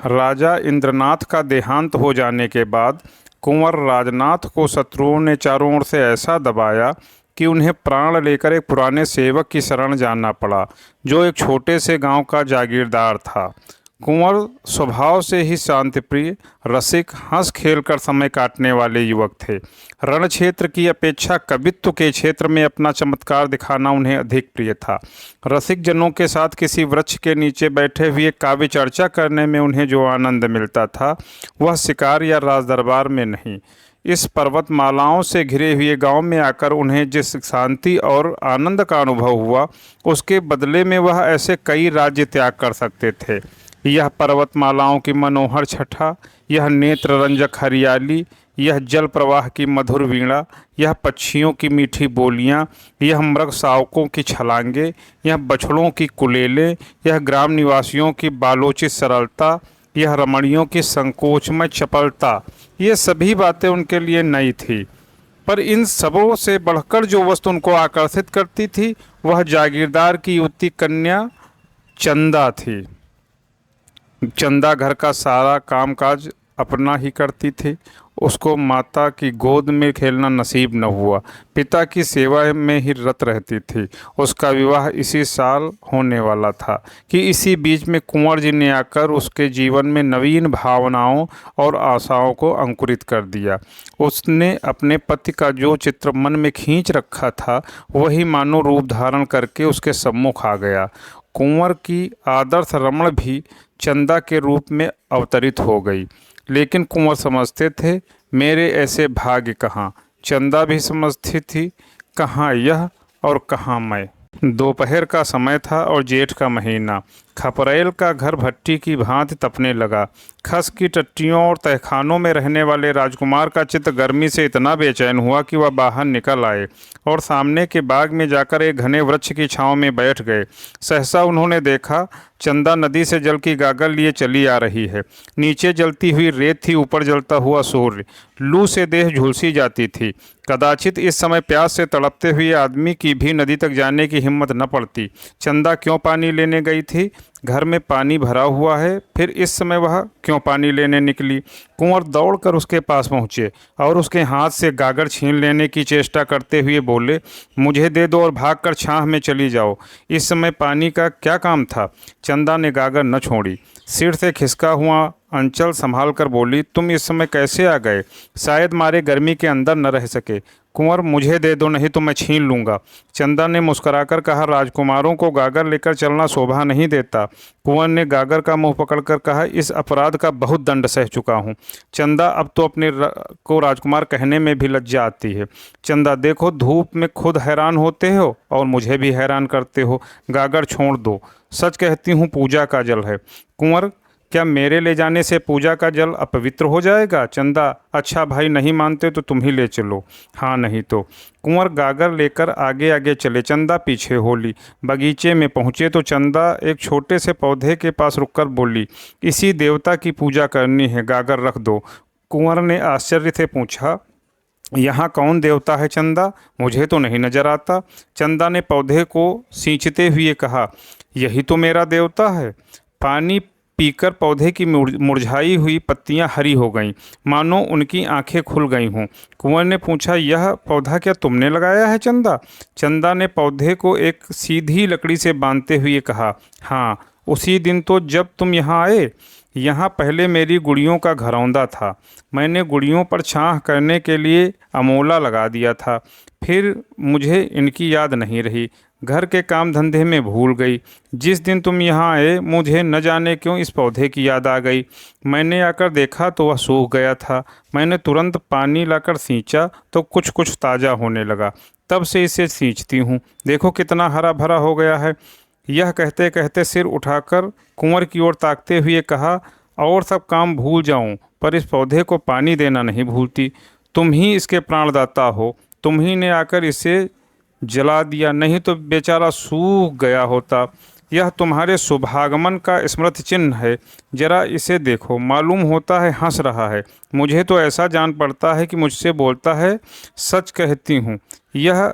राजा इंद्रनाथ का देहांत हो जाने के बाद कुंवर राजनाथ को शत्रुओं ने चारों ओर से ऐसा दबाया कि उन्हें प्राण लेकर एक पुराने सेवक की शरण जाना पड़ा, जो एक छोटे से गांव का जागीरदार था। कुंवर स्वभाव से ही शांतिप्रिय, रसिक, हंस खेल कर समय काटने वाले युवक थे। रण क्षेत्र की अपेक्षा कवित्व के क्षेत्र में अपना चमत्कार दिखाना उन्हें अधिक प्रिय था। रसिक जनों के साथ किसी वृक्ष के नीचे बैठे हुए काव्य चर्चा करने में उन्हें जो आनंद मिलता था, वह शिकार या राजदरबार में नहीं। इस पर्वतमालाओं से घिरे हुए गांव में आकर उन्हें जिस शांति और आनंद का अनुभव हुआ, उसके बदले में वह ऐसे कई राज्य त्याग कर सकते थे। यह पर्वतमालाओं की मनोहर छटा, यह नेत्र रंजक हरियाली, यह जल प्रवाह की मधुर वीणा, यह पक्षियों की मीठी बोलियां, यह मृग शावकों की छलांगे, यह बछड़ों की कुलेलें, यह ग्राम निवासियों की बालोचित सरलता, यह रमणियों की संकोचमय चपलता, ये सभी बातें उनके लिए नई थी। पर इन सबों से बढ़कर जो वस्तु उनको आकर्षित करती थी, वह जागीरदार की युवती कन्या चंदा थी। चंदा घर का सारा कामकाज अपना ही करती थी। उसको माता की गोद में खेलना नसीब न हुआ, पिता की सेवा में ही रत रहती थी। उसका विवाह इसी साल होने वाला था कि इसी बीच में कुंवर जी ने आकर उसके जीवन में नवीन भावनाओं और आशाओं को अंकुरित कर दिया। उसने अपने पति का जो चित्र मन में खींच रखा था, वही मानो रूप धारण करके उसके सम्मुख आ गया। कुंवर की आदर्श रमण भी चंदा के रूप में अवतरित हो गई। लेकिन कुंवर समझते थे, मेरे ऐसे भाग्य कहाँ। चंदा भी समझती थी, कहाँ यह और कहाँ मैं। दोपहर का समय था और जेठ का महीना। खपरेल का घर भट्टी की भांति तपने लगा। खस की टट्टियों और तहखानों में रहने वाले राजकुमार का चित्त गर्मी से इतना बेचैन हुआ कि वह बाहर निकल आए और सामने के बाग में जाकर एक घने वृक्ष की छांव में बैठ गए। सहसा उन्होंने देखा, चंदा नदी से जल की गागर लिए चली आ रही है। नीचे जलती हुई रेत थी, ऊपर जलता हुआ सूर्य। लू से देह झुलसी जाती थी। कदाचित इस समय प्यास से तड़पते हुए आदमी की भी नदी तक जाने की हिम्मत न पड़ती। चंदा क्यों पानी लेने गई थी? घर में पानी भरा हुआ है, फिर इस समय वह क्यों पानी लेने निकली? कुंवर दौड़कर उसके पास पहुँचे और उसके हाथ से गागर छीन लेने की चेष्टा करते हुए बोले, मुझे दे दो और भागकर छाह में चली जाओ। इस समय पानी का क्या काम था? चंदा ने गागर न छोड़ी। सिर से खिसका हुआ अंचल संभाल कर बोली, तुम इस समय कैसे आ गए? शायद मारे गर्मी के अंदर न रह सके। कुंवर, मुझे दे दो, नहीं तो मैं छीन लूँगा। चंदा ने मुस्कुराकर कहा, राजकुमारों को गागर लेकर चलना शोभा नहीं देता। कुंवर ने गागर का मुंह पकड़कर कहा, इस अपराध का बहुत दंड सह चुका हूँ। चंदा, अब तो अपने को राजकुमार कहने में भी लज्जा आती है। चंदा, देखो, धूप में खुद हैरान होते हो और मुझे भी हैरान करते हो। गागर छोड़ दो, सच कहती हूँ पूजा का जल है। कुंवर, क्या मेरे ले जाने से पूजा का जल अपवित्र हो जाएगा? चंदा, अच्छा भाई, नहीं मानते तो तुम ही ले चलो। हाँ, नहीं तो। कुंवर गागर लेकर आगे आगे चले, चंदा पीछे होली। बगीचे में पहुँचे तो चंदा एक छोटे से पौधे के पास रुककर बोली, इसी देवता की पूजा करनी है, गागर रख दो। कुंवर ने आश्चर्य से पूछा, यहाँ कौन देवता है चंदा? मुझे तो नहीं नजर आता। चंदा ने पौधे को सींचते हुए कहा, यही तो मेरा देवता है। पानी पीकर पौधे की मुरझाई हुई पत्तियां हरी हो गईं, मानो उनकी आंखें खुल गई हों। कुंवर ने पूछा, यह पौधा क्या तुमने लगाया है चंदा? चंदा ने पौधे को एक सीधी लकड़ी से बांधते हुए कहा, हाँ, उसी दिन तो जब तुम यहाँ आए। यहाँ पहले मेरी गुड़ियों का घरौंदा था। मैंने गुड़ियों पर छाह करने के लिए अमोला लगा दिया था। फिर मुझे इनकी याद नहीं रही, घर के काम धंधे में भूल गई। जिस दिन तुम यहाँ आए, मुझे न जाने क्यों इस पौधे की याद आ गई। मैंने आकर देखा तो वह सूख गया था। मैंने तुरंत पानी लाकर सींचा तो कुछ कुछ ताज़ा होने लगा। तब से इसे सींचती हूँ। देखो कितना हरा भरा हो गया है। यह कहते कहते सिर उठाकर कुंवर की ओर ताकते हुए कहा, और सब काम भूल जाऊं, पर इस पौधे को पानी देना नहीं भूलती। तुम ही इसके प्राणदाता हो। तुम ही ने आकर इसे जला दिया, नहीं तो बेचारा सूख गया होता। यह तुम्हारे शुभागमन का स्मृति चिन्ह है। जरा इसे देखो, मालूम होता है हंस रहा है। मुझे तो ऐसा जान पड़ता है कि मुझसे बोलता है। सच कहती हूँ, यह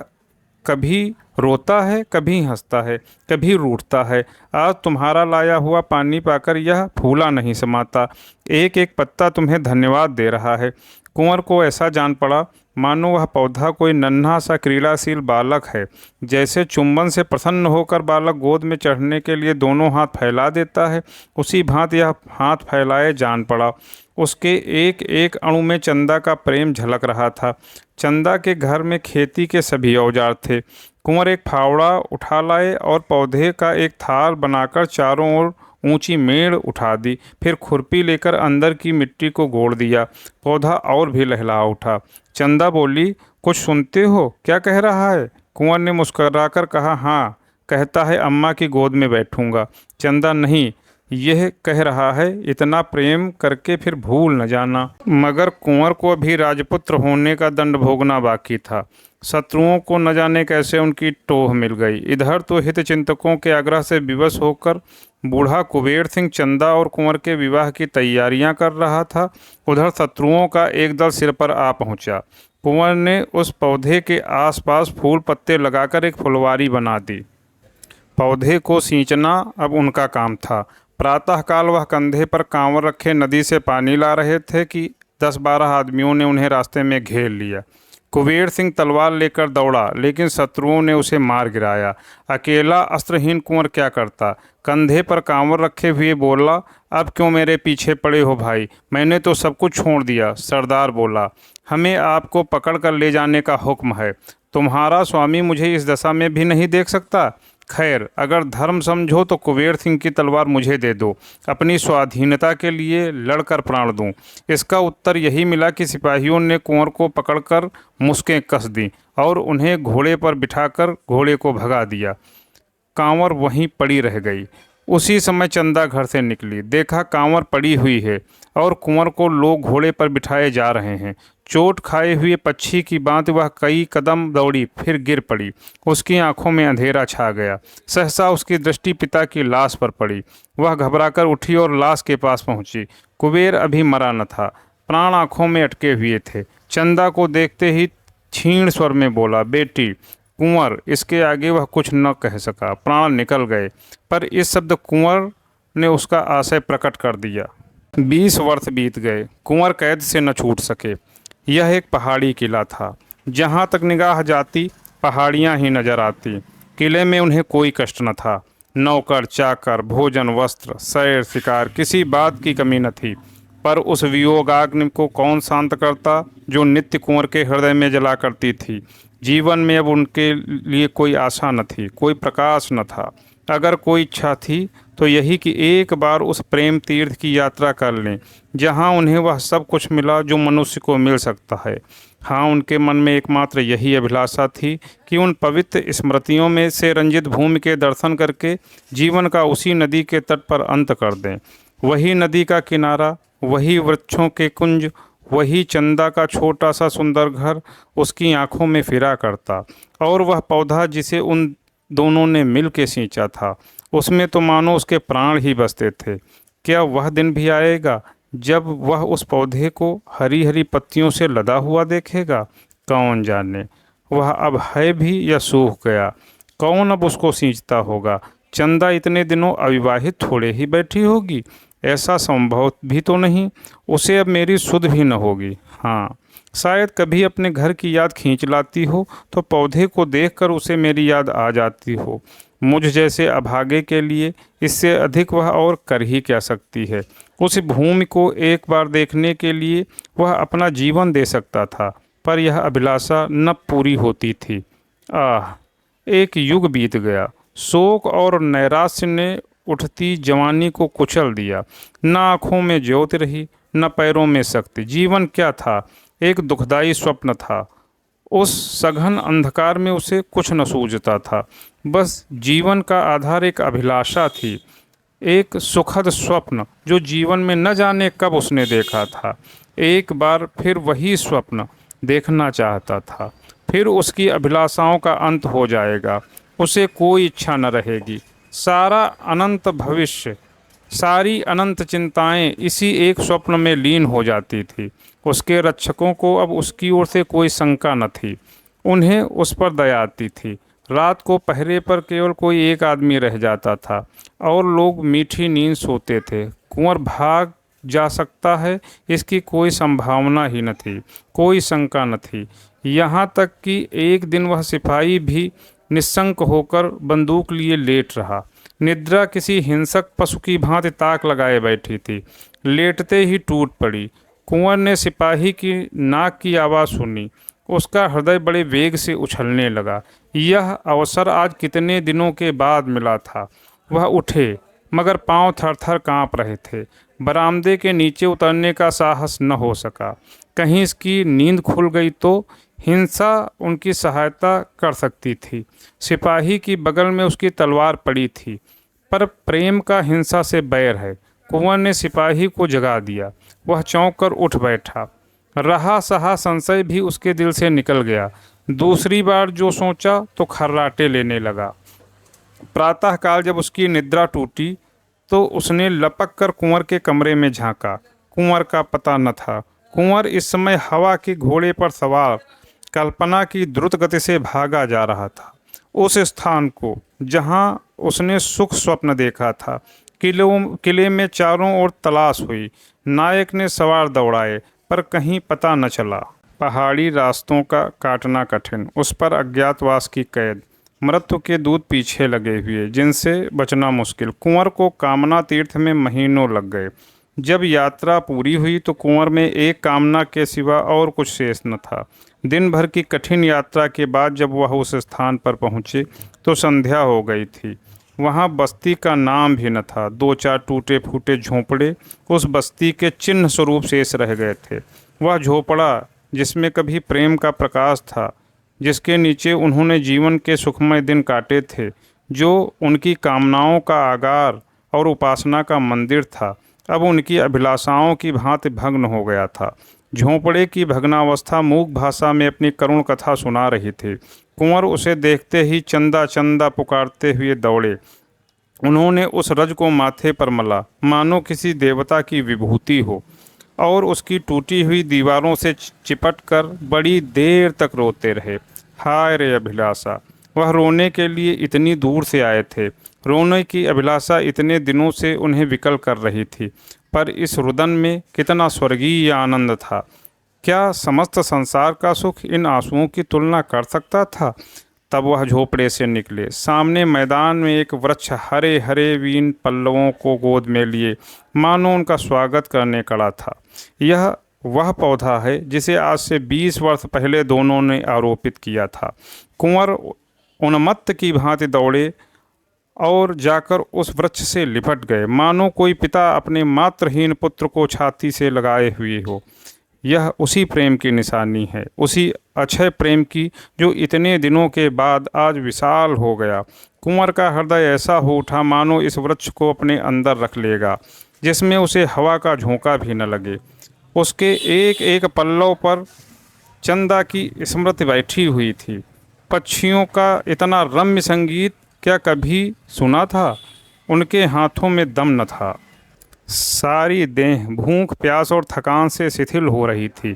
कभी रोता है, कभी हंसता है, कभी रूठता है। आज तुम्हारा लाया हुआ पानी पाकर यह फूला नहीं समाता, एक एक पत्ता तुम्हें धन्यवाद दे रहा है। कुंवर को ऐसा जान पड़ा मानो वह पौधा कोई नन्हा सा क्रीड़ाशील बालक है। जैसे चुंबन से प्रसन्न होकर बालक गोद में चढ़ने के लिए दोनों हाथ फैला देता है, उसी भांति यह हाथ फैलाए जान पड़ा। उसके एक एक अणु में चंदा का प्रेम झलक रहा था। चंदा के घर में खेती के सभी औजार थे। कुंवर एक फावड़ा उठा लाए और पौधे का एक थाल बनाकर चारों ओर ऊंची मेड़ उठा दी। फिर खुरपी लेकर अंदर की मिट्टी को गोड़ दिया। पौधा और भी लहला उठा। चंदा बोली, कुछ सुनते हो? क्या कह रहा है? कुंवर ने मुस्कराकर कहा, हाँ, कहता है अम्मा की गोद में बैठूंगा। चंदा, नहीं, यह कह रहा है इतना प्रेम करके फिर भूल न जाना। मगर कुंवर को भी राजपुत्र होने का दंड भोगना बाकी था। शत्रुओं को न जाने कैसे उनकी टोह मिल गई। इधर तो हित चिंतकों के आग्रह से विवश होकर बूढ़ा कुबेर सिंह चंदा और कुंवर के विवाह की तैयारियां कर रहा था। उधर शत्रुओं का एक दल सिर पर आ पहुंचा। कुंवर ने उस पौधे के आसपास फूल पत्ते लगाकर एक फुलवारी बना दी। पौधे को सींचना अब उनका काम था। प्रातःकाल वह कंधे पर कांवर रखे नदी से पानी ला रहे थे कि 10-12 आदमियों ने उन्हें रास्ते में घेर लिया। कुबेर सिंह तलवार लेकर दौड़ा, लेकिन शत्रुओं ने उसे मार गिराया। अकेला अस्त्रहीन कुंवर क्या करता? कंधे पर कांवर रखे हुए बोला, अब क्यों मेरे पीछे पड़े हो भाई? मैंने तो सब कुछ छोड़ दिया। सरदार बोला, हमें आपको पकड़ कर ले जाने का हुक्म है। तुम्हारा स्वामी मुझे इस दशा में भी नहीं देख सकता। खैर, अगर धर्म समझो तो कुबेर सिंह की तलवार मुझे दे दो, अपनी स्वाधीनता के लिए लड़कर प्राण दूं। इसका उत्तर यही मिला कि सिपाहियों ने कुंवर को पकड़कर मुश्कें कस दी और उन्हें घोड़े पर बिठाकर घोड़े को भगा दिया। कांवर वहीं पड़ी रह गई। उसी समय चंदा घर से निकली। देखा कांवर पड़ी हुई है और कुंवर को लोग घोड़े पर बिठाए जा रहे हैं। चोट खाए हुए पक्षी की भांति वह कई कदम दौड़ी, फिर गिर पड़ी। उसकी आंखों में अंधेरा छा गया। सहसा उसकी दृष्टि पिता की लाश पर पड़ी। वह घबराकर उठी और लाश के पास पहुंची। कुबेर अभी मरा न था, प्राण आंखों में अटके हुए थे। चंदा को देखते ही क्षीण स्वर में बोला, बेटी। कुंवर, इसके आगे वह कुछ न कह सका। प्राण निकल गए, पर इस शब्द कुंवर ने उसका आशय प्रकट कर दिया। 20 वर्ष बीत गए, कुंवर कैद से न छूट सके। यह एक पहाड़ी किला था। जहाँ तक निगाह जाती पहाड़ियाँ ही नजर आती। किले में उन्हें कोई कष्ट न था। नौकर चाकर, भोजन, वस्त्र, सैर, शिकार, किसी बात की कमी न थी। पर उस वियोगाग्नि को कौन शांत करता जो नित्य कुंवर के हृदय में जला करती थी। जीवन में अब उनके लिए कोई आशा न थी, कोई प्रकाश न था। अगर कोई इच्छा थी तो यही कि एक बार उस प्रेम तीर्थ की यात्रा कर लें, जहां उन्हें वह सब कुछ मिला जो मनुष्य को मिल सकता है। हाँ, उनके मन में एकमात्र यही अभिलाषा थी कि उन पवित्र स्मृतियों में से रंजित भूमि के दर्शन करके जीवन का उसी नदी के तट पर अंत कर दें। वही नदी का किनारा, वही वृक्षों के कुंज, वही चंदा का छोटा सा सुंदर घर उसकी आंखों में फिरा करता। और वह पौधा जिसे उन दोनों ने मिल के सींचा था, उसमें तो मानो उसके प्राण ही बसते थे। क्या वह दिन भी आएगा जब वह उस पौधे को हरी हरी पत्तियों से लदा हुआ देखेगा? कौन जाने, वह अब है भी या सूख गया। कौन अब उसको सींचता होगा? चंदा इतने दिनों अविवाहित थोड़े ही बैठी होगी? ऐसा संभव भी तो नहीं। उसे अब मेरी सुध भी न होगी। हाँ, शायद कभी अपने घर की याद खींच लाती हो तो पौधे को देखकर उसे मेरी याद आ जाती हो। मुझ जैसे अभागे के लिए इससे अधिक वह और कर ही क्या सकती है। उस भूमि को एक बार देखने के लिए वह अपना जीवन दे सकता था, पर यह अभिलाषा न पूरी होती थी। आह, एक युग बीत गया। शोक और नैराश्य ने उठती जवानी को कुचल दिया। न आँखों में ज्योति रही, न पैरों में शक्ति। जीवन क्या था? एक दुखदाई स्वप्न था। उस सघन अंधकार में उसे कुछ न सूझता था। बस जीवन का आधार एक अभिलाषा थी, एक सुखद स्वप्न जो जीवन में न जाने कब उसने देखा था। एक बार फिर वही स्वप्न देखना चाहता था। फिर उसकी अभिलाषाओं का अंत हो जाएगा। उसे कोई इच्छा न रहेगी। सारा अनंत भविष्य, सारी अनंत चिंताएं इसी एक स्वप्न में लीन हो जाती थी। उसके रक्षकों को अब उसकी ओर से कोई शंका न थी। उन्हें उस पर दया आती थी। रात को पहरे पर केवल कोई एक आदमी रह जाता था और लोग मीठी नींद सोते थे। कुंवर भाग जा सकता है इसकी कोई संभावना ही न थी, कोई शंका न थी। यहाँ तक कि एक दिन वह सिपाही भी निशंक होकर बंदूक लिए लेट रहा। निद्रा किसी हिंसक पशु की भांति ताक लगाए बैठी थी, लेटते ही टूट पड़ी। कुंवर ने सिपाही की नाक की आवाज़ सुनी। उसका हृदय बड़े वेग से उछलने लगा। यह अवसर आज कितने दिनों के बाद मिला था। वह उठे, मगर पांव थर-थर कांप रहे थे। बरामदे के नीचे उतरने का साहस न हो सका। कहीं इसकी नींद खुल गई तो हिंसा उनकी सहायता कर सकती थी। सिपाही की बगल में उसकी तलवार पड़ी थी, पर प्रेम का हिंसा से बैर है। कुंवर ने सिपाही को जगा दिया। वह चौंक कर उठ बैठा। रहा सहा संशय भी उसके दिल से निकल गया। दूसरी बार जो सोचा तो खर्राटे लेने लगा। प्रातःकाल जब उसकी निद्रा टूटी तो उसने लपक कर कुंवर के कमरे में झांका। कुंवर का पता न था। कुंवर इस समय हवा के घोड़े पर सवार कल्पना की द्रुत गति से भागा जा रहा था, उस स्थान को जहां उसने सुख स्वप्न देखा था। किले में चारों ओर तलाश हुई। नायक ने सवार दौड़ाए, पर कहीं पता न चला। पहाड़ी रास्तों का काटना कठिन, उस पर अज्ञातवास की कैद, मृत्यु के दूत पीछे लगे हुए, जिनसे बचना मुश्किल। कुंवर को कामना तीर्थ में महीनों लग गए। जब यात्रा पूरी हुई तो कुंवर में एक कामना के सिवा और कुछ शेष न था। दिन भर की कठिन यात्रा के बाद जब वह उस स्थान पर पहुँचे तो संध्या हो गई थी। वहाँ बस्ती का नाम भी न था। दो चार टूटे फूटे झोंपड़े उस बस्ती के चिन्ह स्वरूप शेष रह गए थे। वह झोपड़ा जिसमें कभी प्रेम का प्रकाश था, जिसके नीचे उन्होंने जीवन के सुखमय दिन काटे थे, जो उनकी कामनाओं का आगार और उपासना का मंदिर था, अब उनकी अभिलाषाओं की भांति भग्न हो गया था। झोंपड़े की भग्नावस्था मूक भाषा में अपनी करुण कथा सुना रही थी। कुंवर उसे देखते ही चंदा चंदा पुकारते हुए दौड़े। उन्होंने उस रज को माथे पर मला, मानो किसी देवता की विभूति हो, और उसकी टूटी हुई दीवारों से चिपट कर बड़ी देर तक रोते रहे। हाय रे अभिलाषा! वह रोने के लिए इतनी दूर से आए थे। रोने की अभिलाषा इतने दिनों से उन्हें विकल कर रही थी, पर इस रुदन में कितना स्वर्गीय आनंद था। क्या समस्त संसार का सुख इन आंसुओं की तुलना कर सकता था? तब वह झोपड़े से निकले। सामने मैदान में एक वृक्ष हरे हरे वीन पल्लवों को गोद में लिए मानो उनका स्वागत करने खड़ा था। यह वह पौधा है जिसे आज से 20 वर्ष पहले दोनों ने आरोपित किया था। कुंवर उन्मत्त की भांति दौड़े और जाकर उस वृक्ष से लिपट गए, मानो कोई पिता अपने मात्रहीन पुत्र को छाती से लगाए हुए हो। यह उसी प्रेम की निशानी है, उसी अक्षय प्रेम की, जो इतने दिनों के बाद आज विशाल हो गया। कुंवर का हृदय ऐसा हो उठा मानो इस वृक्ष को अपने अंदर रख लेगा, जिसमें उसे हवा का झोंका भी न लगे। उसके एक एक पल्लव पर चंदा की स्मृति बैठी हुई थी। पक्षियों का इतना रम्य संगीत क्या कभी सुना था? उनके हाथों में दम न था। सारी देह भूख प्यास और थकान से शिथिल हो रही थी,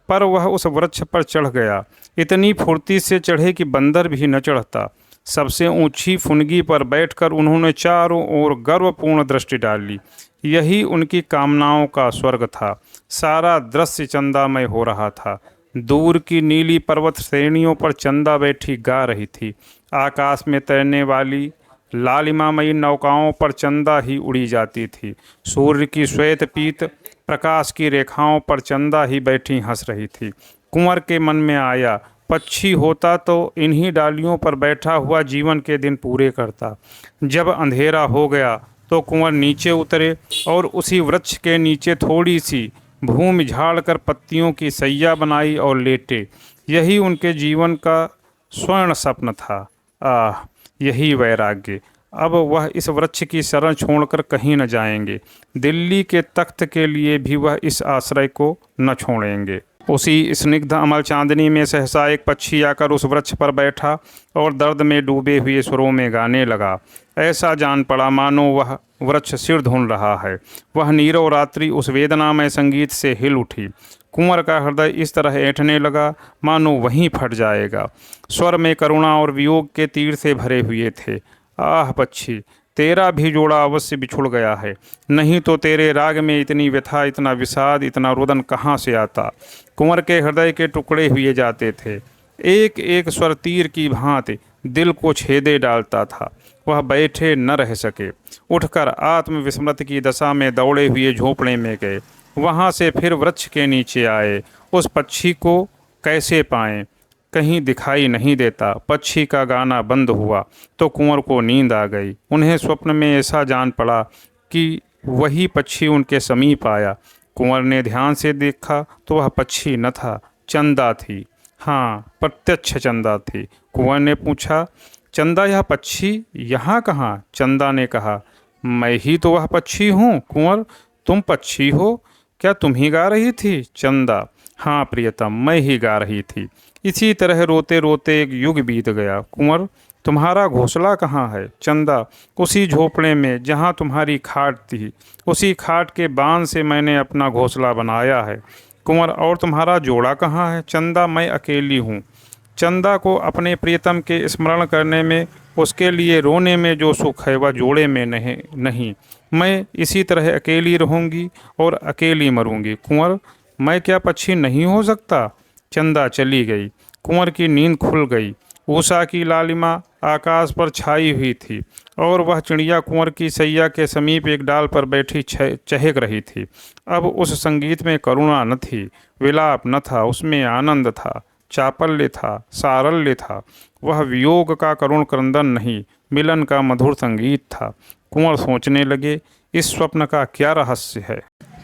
पर वह उस वृक्ष पर चढ़ गया। इतनी फुर्ती से चढ़े कि बंदर भी न चढ़ता। सबसे ऊंची फुनगी पर बैठकर उन्होंने चारों ओर गर्वपूर्ण दृष्टि डाली। यही उनकी कामनाओं का स्वर्ग था। सारा दृश्य चंदामय हो रहा था। दूर की नीली पर्वत श्रेणियों पर चंदा बैठी गा रही थी। आकाश में तैरने वाली लालिमामयी नौकाओं पर चंदा ही उड़ी जाती थी। सूर्य की श्वेत पीत प्रकाश की रेखाओं पर चंदा ही बैठी हंस रही थी। कुंवर के मन में आया, पक्षी होता तो इन्हीं डालियों पर बैठा हुआ जीवन के दिन पूरे करता। जब अंधेरा हो गया तो कुंवर नीचे उतरे और उसी वृक्ष के नीचे थोड़ी सी भूमि झाड़कर पत्तियों की सैया बनाई और लेटे। यही उनके जीवन का स्वर्ण स्वप्न था। आह, यही वैराग्य! अब वह इस वृक्ष की शरण छोड़कर कहीं न जाएंगे। दिल्ली के तख्त के लिए भी वह इस आश्रय को न छोड़ेंगे। उसी स्निग्ध अमल चांदनी में सहसा एक पक्षी आकर उस वृक्ष पर बैठा और दर्द में डूबे हुए सुरों में गाने लगा। ऐसा जान पड़ा मानो वह वृक्ष सिर धुन रहा है। वह नीरव रात्रि उस वेदनामय संगीत से हिल उठी। कुंवर का हृदय इस तरह ऐंठने लगा मानो वहीं फट जाएगा। स्वर में करुणा और वियोग के तीर से भरे हुए थे। आह पक्षी, तेरा भी जोड़ा अवश्य बिछुड़ गया है, नहीं तो तेरे राग में इतनी व्यथा, इतना विषाद, इतना रुदन कहाँ से आता। कुंवर के हृदय के टुकड़े हुए जाते थे। एक एक स्वर तीर की भांति दिल को छेदे डालता था। वह बैठे न रह सके, उठकर आत्मविस्मृति की दशा में दौड़े हुए झोंपड़े में गए। वहाँ से फिर वृक्ष के नीचे आए। उस पक्षी को कैसे पाएं? कहीं दिखाई नहीं देता। पक्षी का गाना बंद हुआ तो कुंवर को नींद आ गई। उन्हें स्वप्न में ऐसा जान पड़ा कि वही पक्षी उनके समीप आया। कुंवर ने ध्यान से देखा तो वह पक्षी न था, चंदा थी। हाँ, प्रत्यक्ष चंदा थी। कुंवर ने पूछा, चंदा, यह पक्षी यहाँ कहाँ? चंदा ने कहा, मैं ही तो वह पक्षी हूँ। कुंवर, तुम पक्षी हो? क्या तुम ही गा रही थी? चंदा, हाँ प्रियतम, मैं ही गा रही थी। इसी तरह रोते रोते एक युग बीत गया। कुंवर, तुम्हारा घोंसला कहाँ है? चंदा, उसी झोपड़े में जहाँ तुम्हारी खाट थी। उसी खाट के बांध से मैंने अपना घोंसला बनाया है। कुंवर, और तुम्हारा जोड़ा कहाँ है? चंदा, मैं अकेली हूँ। चंदा को अपने प्रियतम के स्मरण करने में, उसके लिए रोने में जो सुख है वह जोड़े में नहीं। मैं इसी तरह अकेली रहूँगी और अकेली मरूँगी। कुंवर, मैं क्या पक्षी नहीं हो सकता? चंदा चली गई। कुंवर की नींद खुल गई। उषा की लालिमा आकाश पर छाई हुई थी और वह चिड़िया कुंवर की सैया के समीप एक डाल पर बैठी चहक रही थी। अब उस संगीत में करुणा न थी, विलाप न था, उसमें आनंद था, चापल्य था, सारल्य था। वह वियोग का करुण क्रंदन नहीं, मिलन का मधुर संगीत था। कुंवर सोचने लगे, इस स्वप्न का क्या रहस्य है।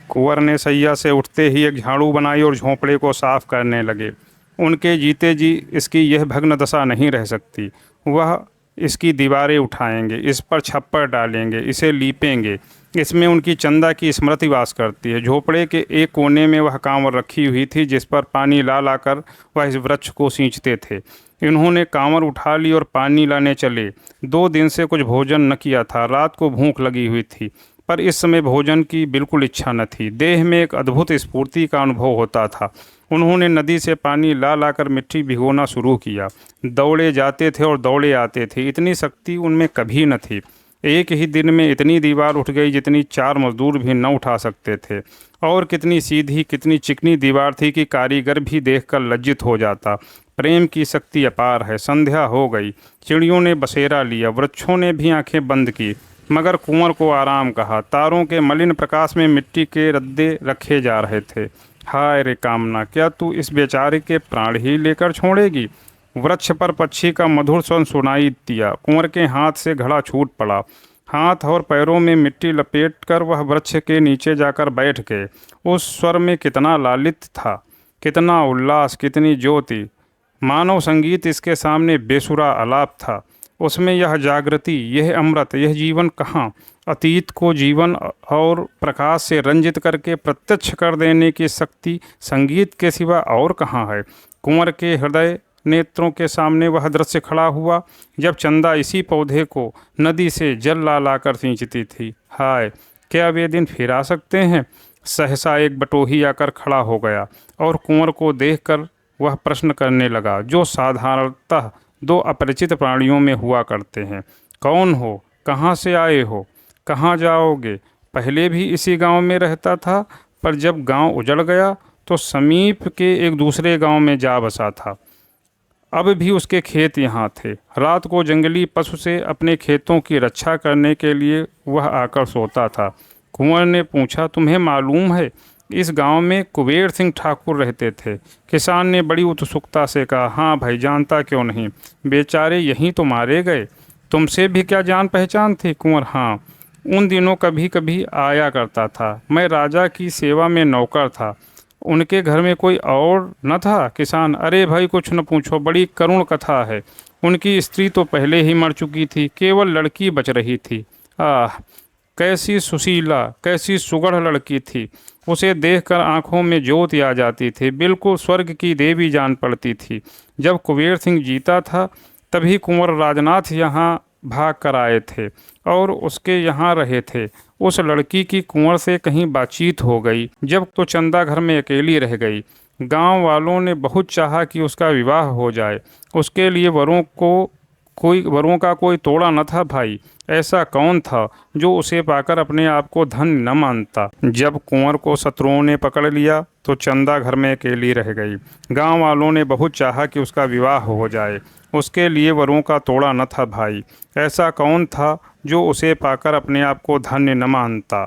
कुंवर ने सैया से उठते ही एक झाड़ू बनाई और झोंपड़े को साफ करने लगे। उनके जीते जी इसकी यह भग्न दशा नहीं रह सकती। वह इसकी दीवारें उठाएंगे, इस पर छप्पर डालेंगे, इसे लीपेंगे। इसमें उनकी चंदा की स्मृति वास करती है। झोपड़े के एक कोने में वह कांवर रखी हुई थी जिस पर पानी ला लाकर वह इस वृक्ष को सींचते थे। इन्होंने कांवर उठा ली और पानी लाने चले। 2 दिन से कुछ भोजन न किया था। रात को भूख लगी हुई थी, पर इस समय भोजन की बिल्कुल इच्छा न थी। देह में एक अद्भुत स्फूर्ति का अनुभव होता था। उन्होंने नदी से पानी ला लाकर मिट्टी भिगोना शुरू किया। दौड़े जाते थे और दौड़े आते थे। इतनी शक्ति उनमें कभी न थी। एक ही दिन में इतनी दीवार उठ गई जितनी 4 मजदूर भी न उठा सकते थे। और कितनी सीधी, कितनी चिकनी दीवार थी कि कारीगर भी देखकर लज्जित हो जाता। प्रेम की शक्ति अपार है। संध्या हो गई। चिड़ियों ने बसेरा लिया, वृक्षों ने भी आंखें बंद की, मगर कुंवर को आराम कहा। तारों के मलिन प्रकाश में मिट्टी के रद्दे रखे जा रहे थे। हाय रे कामना, क्या तू इस बेचारे के प्राण ही लेकर छोड़ेगी? वृक्ष पर पक्षी का मधुर स्वर सुनाई दिया। कुंवर के हाथ से घड़ा छूट पड़ा। हाथ और पैरों में मिट्टी लपेटकर वह वृक्ष के नीचे जाकर बैठ गए। उस स्वर में कितना लालित्य था, कितना उल्लास, कितनी ज्योति। मानव संगीत इसके सामने बेसुरा आलाप था। उसमें यह जागृति, यह अमृत, यह जीवन कहाँ? अतीत को जीवन और प्रकाश से रंजित करके प्रत्यक्ष कर देने की शक्ति संगीत के सिवा और कहाँ है? कुंवर के हृदय नेत्रों के सामने वह दृश्य खड़ा हुआ जब चंदा इसी पौधे को नदी से जल ला लाकर सींचती थी। हाय, क्या वे दिन फिर आ सकते हैं? सहसा एक बटोही आकर खड़ा हो गया और कुंवर को देखकर वह प्रश्न करने लगा जो साधारणतः 2 अपरिचित प्राणियों में हुआ करते हैं। कौन हो? कहाँ से आए हो? कहाँ जाओगे? पहले भी इसी गांव में रहता था, पर जब गांव उजड़ गया तो समीप के एक दूसरे गांव में जा बसा था। अब भी उसके खेत यहाँ थे। रात को जंगली पशु से अपने खेतों की रक्षा करने के लिए वह आकर सोता था। कुंवर ने पूछा, तुम्हें मालूम है इस गांव में कुबेर सिंह ठाकुर रहते थे? किसान ने बड़ी उत्सुकता से कहा, हाँ भाई, जानता क्यों नहीं। बेचारे यहीं तो मारे गए। तुमसे भी क्या जान पहचान थी? कुंवर, हाँ, उन दिनों कभी कभी आया करता था। मैं राजा की सेवा में नौकर था। उनके घर में कोई और न था? किसान, अरे भाई कुछ न पूछो, बड़ी करुण कथा है। उनकी स्त्री तो पहले ही मर चुकी थी, केवल लड़की बच रही थी। आह, कैसी सुशीला, कैसी सुगढ़ लड़की थी। उसे देखकर आंखों में ज्योति आ जाती थी। बिल्कुल स्वर्ग की देवी जान पड़ती थी। जब कुबेर सिंह जीता था तभी कुंवर राजनाथ यहाँ भाग कर आए थे और उसके यहाँ रहे थे। उस लड़की की कुंवर से कहीं बातचीत हो गई। जब तो चंदा घर में अकेली रह गई। गांव वालों ने बहुत चाहा कि उसका विवाह हो जाए। उसके लिए वरों का कोई तोड़ा न था भाई। ऐसा कौन था जो उसे पाकर अपने आप को धन्य न मानता। जब कुंवर को शत्रुओं ने पकड़ लिया तो चंदा घर में अकेली रह गई। गांव वालों ने बहुत चाहा कि उसका विवाह हो जाए। उसके लिए वरों का तोड़ा न था भाई। ऐसा कौन था जो उसे पाकर अपने आप को धन्य न मानता।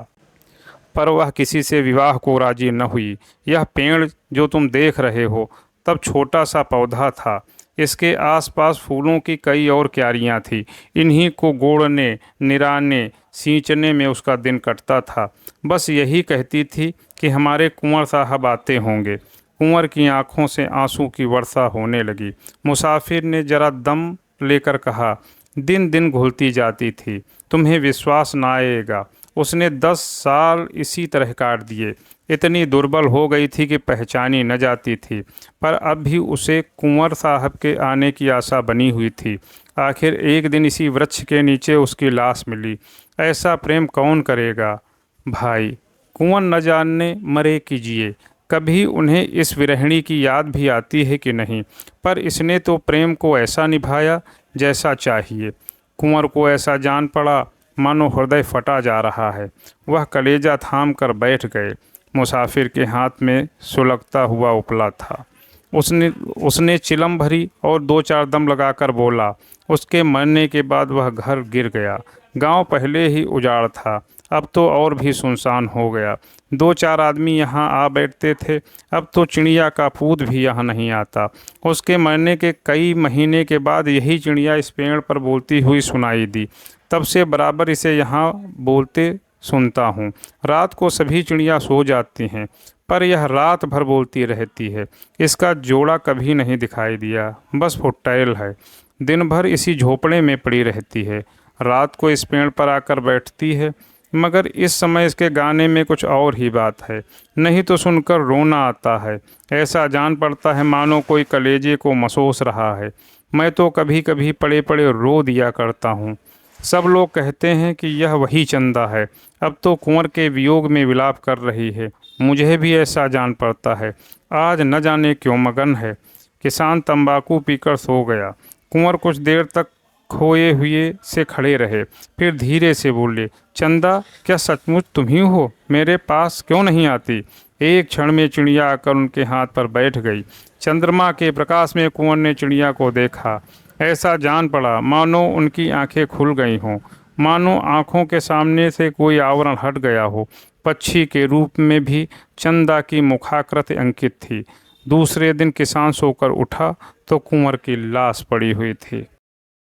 पर वह किसी से विवाह को राजी न हुई। यह पेड़ जो तुम देख रहे हो तब छोटा सा पौधा था। इसके आसपास फूलों की कई और क्यारियां थी। इन्हीं को गोड़ने, निराने, सींचने में उसका दिन कटता था। बस यही कहती थी कि हमारे कुंवर साहब आते होंगे। कुंवर की आंखों से आंसू की वर्षा होने लगी। मुसाफिर ने जरा दम लेकर कहा, दिन दिन घुलती जाती थी, तुम्हें विश्वास न आएगा। उसने 10 साल इसी तरह काट दिए। इतनी दुर्बल हो गई थी कि पहचानी न जाती थी। पर अब भी उसे कुंवर साहब के आने की आशा बनी हुई थी। आखिर एक दिन इसी वृक्ष के नीचे उसकी लाश मिली। ऐसा प्रेम कौन करेगा भाई। कुंवर न जाने मरे कि जिए। कभी उन्हें इस विरहिणी की याद भी आती है कि नहीं। पर इसने तो प्रेम को ऐसा निभाया जैसा चाहिए। कुंवर को ऐसा जान पड़ा मानो हृदय फटा जा रहा है। वह कलेजा थाम कर बैठ गए। मुसाफिर के हाथ में सुलगता हुआ उपला था। उसने उसने चिलम भरी और 2-4 दम लगाकर बोला। उसके मरने के बाद वह घर गिर गया। गांव पहले ही उजाड़ था, अब तो और भी सुनसान हो गया। 2-4 आदमी यहाँ आ बैठते थे, अब तो चिड़िया का पूत भी यहाँ नहीं आता। उसके मरने के कई महीने के बाद यही चिड़िया इस पेड़ पर बोलती हुई सुनाई दी। तब से बराबर इसे यहाँ बोलते सुनता हूँ। रात को सभी चिड़िया सो जाती हैं, पर यह रात भर बोलती रहती है। इसका जोड़ा कभी नहीं दिखाई दिया, बस फुटैल है। दिन भर इसी झोपड़े में पड़ी रहती है, रात को इस पेड़ पर आकर बैठती है। मगर इस समय इसके गाने में कुछ और ही बात है। नहीं तो सुनकर रोना आता है। ऐसा जान पड़ता है मानो कोई कलेजे को मसोस रहा है। मैं तो कभी कभी पड़े पड़े रो दिया करता हूँ। सब लोग कहते हैं कि यह वही चंदा है, अब तो कुंवर के वियोग में विलाप कर रही है। मुझे भी ऐसा जान पड़ता है। आज न जाने क्यों मगन है। किसान तंबाकू पीकर सो गया। कुंवर कुछ देर तक खोए हुए से खड़े रहे, फिर धीरे से बोले, चंदा, क्या सचमुच तुम ही हो? मेरे पास क्यों नहीं आती? एक क्षण में चिड़िया आकर उनके हाथ पर बैठ गई। चंद्रमा के प्रकाश में कुंवर ने चिड़िया को देखा। ऐसा जान पड़ा मानो उनकी आंखें खुल गई हों, मानो आंखों के सामने से कोई आवरण हट गया हो। पक्षी के रूप में भी चंदा की मुखाकृति अंकित थी। दूसरे दिन किसान सोकर उठा तो कुंवर की लाश पड़ी हुई थी।